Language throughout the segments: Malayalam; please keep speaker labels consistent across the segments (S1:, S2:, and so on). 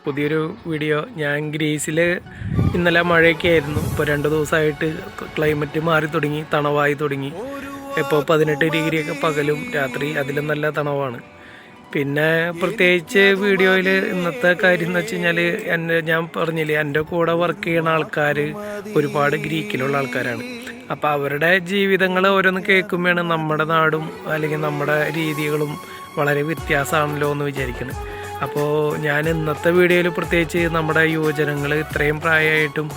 S1: പുതിയൊരു വീഡിയോ. ഞാൻ ഗ്രീസിൽ ഇന്നലെ മഴയൊക്കെ ആയിരുന്നു. ഇപ്പോൾ 2 ദിവസമായിട്ട് ക്ലൈമറ്റ് മാറി തുടങ്ങി, തണവായി തുടങ്ങി. ഇപ്പോൾ 18 ഡിഗ്രിയൊക്കെ പകലും രാത്രി അതിലും നല്ല തണവാണ്. പിന്നെ പ്രത്യേകിച്ച് വീഡിയോയിൽ ഇന്നത്തെ കാര്യം എന്ന് വെച്ച് കഴിഞ്ഞാൽ ഞാൻ പറഞ്ഞില്ലേ, എൻ്റെ കൂടെ വർക്ക് ചെയ്യുന്ന ആൾക്കാർ ഒരുപാട് ഗ്രീക്കിലുള്ള ആൾക്കാരാണ്. അപ്പോൾ അവരുടെ ജീവിതങ്ങൾ ഓരോന്ന് കേൾക്കുമ്പോഴാണ് നമ്മുടെ നാടും അല്ലെങ്കിൽ നമ്മുടെ രീതികളും വളരെ വ്യത്യാസമാണല്ലോ എന്ന് വിചാരിക്കുന്നത്. അപ്പോൾ ഞാൻ ഇന്നത്തെ വീഡിയോയിൽ പ്രത്യേകിച്ച് നമ്മുടെ യുവജനങ്ങൾ ഇത്രയും പ്രായമായിട്ടും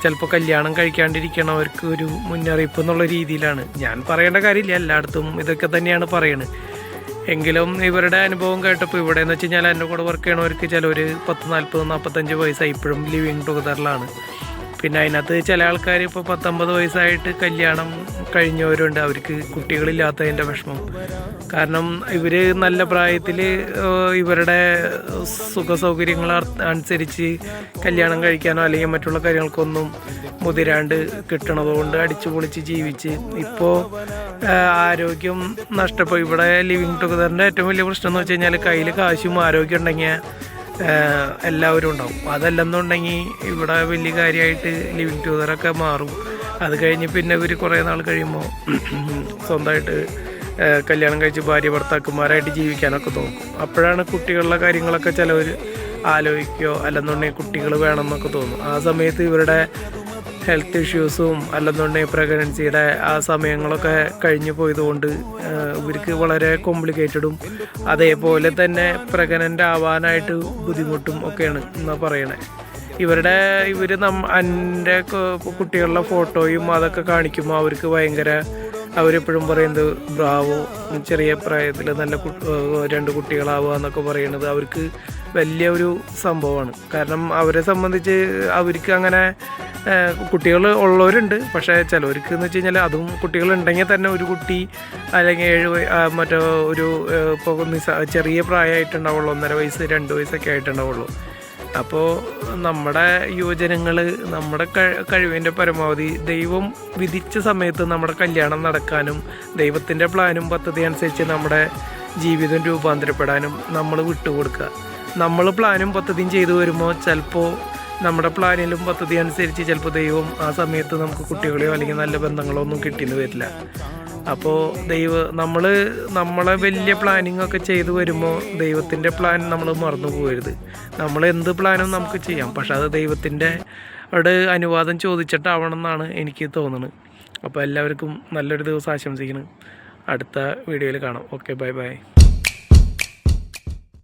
S1: ചിലപ്പോൾ കല്യാണം കഴിക്കാണ്ടിരിക്കണവർക്ക് ഒരു മുന്നറിയിപ്പ് എന്നുള്ള രീതിയിലാണ്. ഞാൻ പറയേണ്ട കാര്യമില്ല, എല്ലായിടത്തും ഇതൊക്കെ തന്നെയാണ് പറയുന്നത്. എങ്കിലും ഇവരുടെ അനുഭവം കേട്ടപ്പോൾ ഇവിടെ എന്ന് വെച്ച് കഴിഞ്ഞാൽ എൻ്റെ കൂടെ വർക്ക് ചെയ്യണവർക്ക് ചിലവർ 10, 40, 45 വയസ്സായി ഇപ്പോഴും ലിവിങ് ടുഗദറിലാണ്. പിന്നെ അതിനകത്ത് ചില ആൾക്കാർ ഇപ്പോൾ 19 വയസ്സായിട്ട് കല്യാണം കഴിഞ്ഞവരുണ്ട്. അവർക്ക് കുട്ടികളില്ലാത്തതിൻ്റെ വിഷമം കാരണം ഇവർ നല്ല പ്രായത്തിൽ ഇവരുടെ സുഖസൗകര്യങ്ങൾ അനുസരിച്ച് കല്യാണം കഴിക്കാനോ അല്ലെങ്കിൽ മറ്റുള്ള കാര്യങ്ങൾക്കൊന്നും മുതിരാണ്ട് കിട്ടണതുകൊണ്ട് അടിച്ചു പൊളിച്ച് ജീവിച്ച് ഇപ്പോൾ ആരോഗ്യം നഷ്ടപ്പെട്ടു. ഇവിടെ ലിവിങ് ടുഗദറിൻ്റെ ഏറ്റവും വലിയ പ്രശ്നം എന്ന് വെച്ച് കഴിഞ്ഞാൽ കയ്യിൽ കാശും ആരോഗ്യം ഉണ്ടെങ്കിൽ എല്ലാവരും ഉണ്ടാവും. അതല്ലെന്നുണ്ടെങ്കിൽ ഇവിടെ വലിയ കാര്യമായിട്ട് ലിവിങ് ടുഗദറൊക്കെ മാറും. അത് കഴിഞ്ഞ് പിന്നെ ഇവർ കുറേ നാൾ കഴിയുമ്പോൾ സ്വന്തമായിട്ട് കല്യാണം കഴിച്ച് ഭാര്യ ഭർത്താക്കന്മാരായിട്ട് ജീവിക്കാനൊക്കെ നോക്കും. അപ്പോഴാണ് കുട്ടികളുടെ കാര്യങ്ങളൊക്കെ ചിലവർ ആലോചിക്കുകയോ അല്ലെന്നുണ്ടെങ്കിൽ കുട്ടികൾ വേണമെന്നൊക്കെ തോന്നും. ആ സമയത്ത് ഇവരുടെ ഹെൽത്ത് ഇഷ്യൂസും അല്ലെന്നുണ്ടെങ്കിൽ പ്രഗ്നൻസിയുടെ ആ സമയങ്ങളൊക്കെ കഴിഞ്ഞു പോയതുകൊണ്ട് ഇവർക്ക് വളരെ കോംപ്ലിക്കേറ്റഡും അതേപോലെ തന്നെ പ്രഗ്നൻ്റ് ആവാനായിട്ട് ബുദ്ധിമുട്ടും ഒക്കെയാണ് എന്നാണ് പറയണേ. ഇവർ എൻ്റെ കുട്ടികളുടെ ഫോട്ടോയും അതൊക്കെ കാണിക്കുമ്പോൾ അവർക്ക് ഭയങ്കര, അവരെപ്പോഴും പറയുന്നത് ബ്രാവോ, ചെറിയ പ്രായത്തിൽ നല്ല 2 കുട്ടികളാവുക എന്നൊക്കെ പറയുന്നത് അവർക്ക് വലിയ ഒരു സംഭവമാണ്. കാരണം അവരെ സംബന്ധിച്ച് അവർക്ക് അങ്ങനെ കുട്ടികൾ ഉള്ളവരുണ്ട്. പക്ഷേ ചിലവർക്ക് എന്ന് വെച്ച് കഴിഞ്ഞാൽ അതും കുട്ടികളുണ്ടെങ്കിൽ തന്നെ ഒരു കുട്ടി അല്ലെങ്കിൽ 7 മറ്റോ ഒരു ഇപ്പോൾ ചെറിയ പ്രായമായിട്ടുണ്ടാവുള്ളൂ, 1.5 വയസ്സ് 2 വയസ്സൊക്കെ ആയിട്ടുണ്ടാവുള്ളൂ. അപ്പോൾ നമ്മുടെ യുവജനങ്ങൾ നമ്മുടെ കഴിവിൻ്റെ പരമാവധി ദൈവം വിധിച്ച സമയത്ത് നമ്മുടെ കല്യാണം നടക്കാനും ദൈവത്തിൻ്റെ പ്ലാനും പദ്ധതി അനുസരിച്ച് നമ്മുടെ ജീവിതം രൂപാന്തരപ്പെടാനും നമ്മൾ വിട്ടുകൊടുക്കുക. നമ്മൾ പ്ലാനും പദ്ധതിയും ചെയ്തു വരുമ്പോൾ ചിലപ്പോൾ നമ്മുടെ പ്ലാനിലും പദ്ധതി അനുസരിച്ച് ചിലപ്പോൾ ദൈവം ആ സമയത്ത് നമുക്ക് കുട്ടികളെയോ അല്ലെങ്കിൽ നല്ല ബന്ധങ്ങളോ ഒന്നും കിട്ടിയെന്ന് വരില്ല. അപ്പോൾ നമ്മളെ വലിയ പ്ലാനിങ് ഒക്കെ ചെയ്തു വരുമ്പോൾ ദൈവത്തിൻ്റെ പ്ലാൻ നമ്മൾ മറന്നു പോകരുത്. നമ്മൾ എന്ത് പ്ലാനും നമുക്ക് ചെയ്യാം, പക്ഷെ അത് ദൈവത്തിൻ്റെ അനുവാദം ചോദിച്ചിട്ടാവണം എന്നാണ് എനിക്ക് തോന്നുന്നത്. അപ്പോൾ എല്ലാവർക്കും നല്ലൊരു ദിവസം ആശംസിക്കുന്നു. അടുത്ത വീഡിയോയിൽ കാണാം. Okay, bye bye.